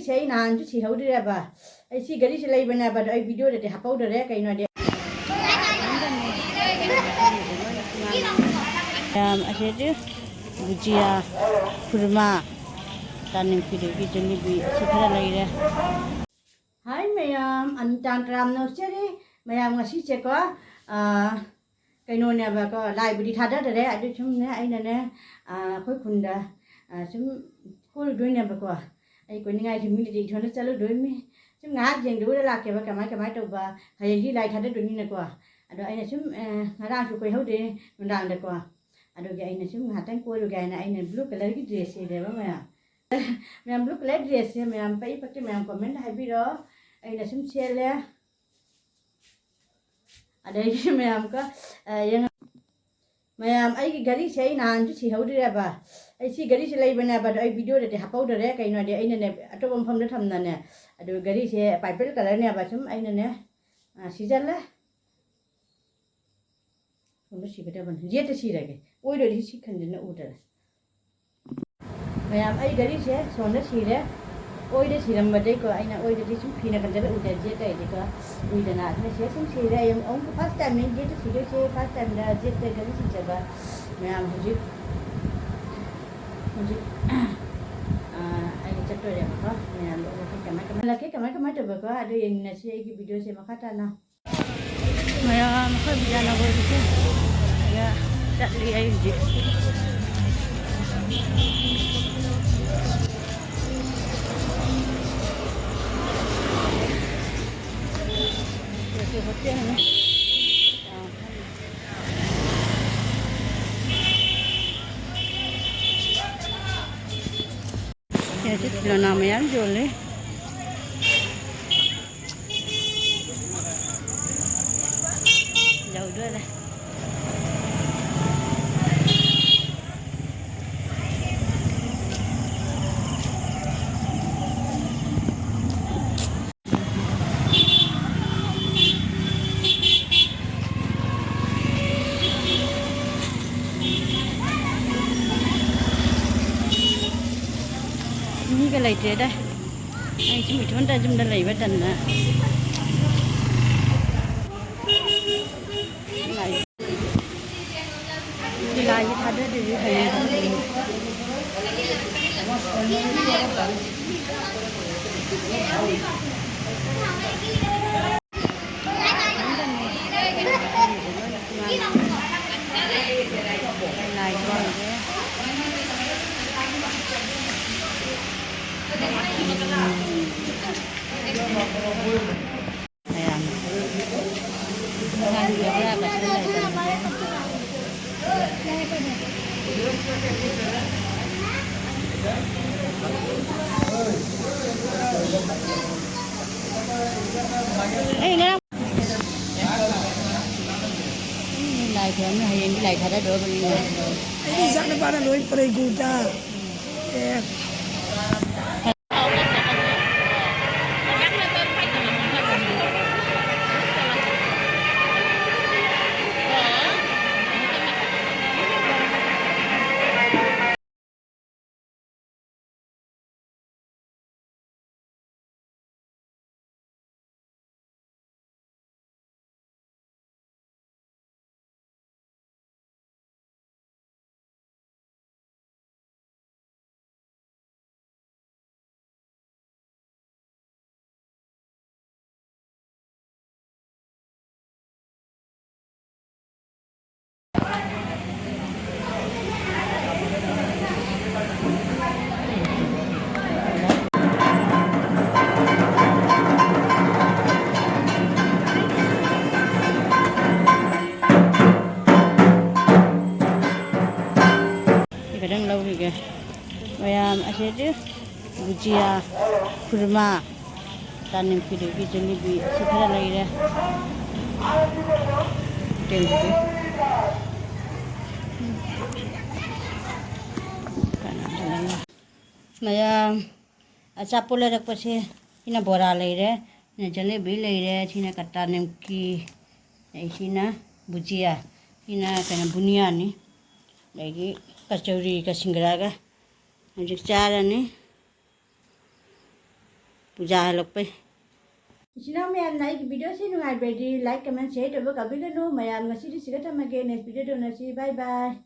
से नान जो सी हौदरे बा ऐसी गरी से लई बना बा आई वीडियो दे हापाउदरे कइनो दे असे भुजिया खुरमा तानिम की जलेबी सिखरा लई रे हाय मैम अनतान ट्राम नो सेरी मैम ngasi che ko कइनो ने बा को लाइब्रेरी थादा दरे अदु सुम ने आइना ने खoi खुंदा सुम कोल दोइने बा को ai ko ningai thi mi di thona chalu doi mi sum nga jeng do la ke ba kamai to ba hayen di lai thada do ni na ko ado ai na sum ngara su ko haude ndang de ko ado ge ai na sum nga tan ko do ga na ai na blue color ki dress de ba ma ma'am blue color dress है ma'am pai pakte ma'am comment hai bi ro ai na sum share le ada ki ma'am ka yang ma'am ai ki gari sei nan ju si haude ba ai si gari se lei bana ba ai video de hapaudare kaino de aina ne atobam pham de thamna ne adu gari se purple color ne ba sum aina ne season la sum si beta ban je te si rage oi do si khan de na udara ma'am ai gari se son de si re oi de si ram ba de ko aina oi de sum phina kan de udar je tai de ko ui de na ne se sum si re yam on first time ne je te si de se first time da je te gari si jaba ma'am हुजी ai chatto ya ko ne lo ko kamai to ko ado yang nasi ki video se makata na maya makha bijana bo se ya tak li ai ji ये होते हैं ऐसे खिलौना में यार जोले जाओ दो लेนี่ก็เลยเจ๊ได้ไอ้ชิมิทวนได้จุ่มได้เลยว่าดันนะไหลที่ลายที่ทัดได้ดีให้ลายก่อนayan ngayon ya ba sila ay nga lại thì nó hay lại thật đã được rồi đi ra nó bán lối pre guda kadang lau ni ke ma'am असे भुजिया खुरमा तानिम की जलेबी सिखरा लई रे तेल दे मैम अच्छा पोले रख पसे इना बोरा लई रे ने जलेबी लई रे छिना कट्टा निमकी ऐसी ना भुजिया इना कना बुनिया नि लगी कचौरी का सिंगरा का हजिक चार ने पूजा हलक पे इसीना मैम लाइक वीडियो से नुंगाई बेडी लाइक कमेंट शेयर तो कभी कनो ma'am ngasi di siga tamage next video do nasi bye bye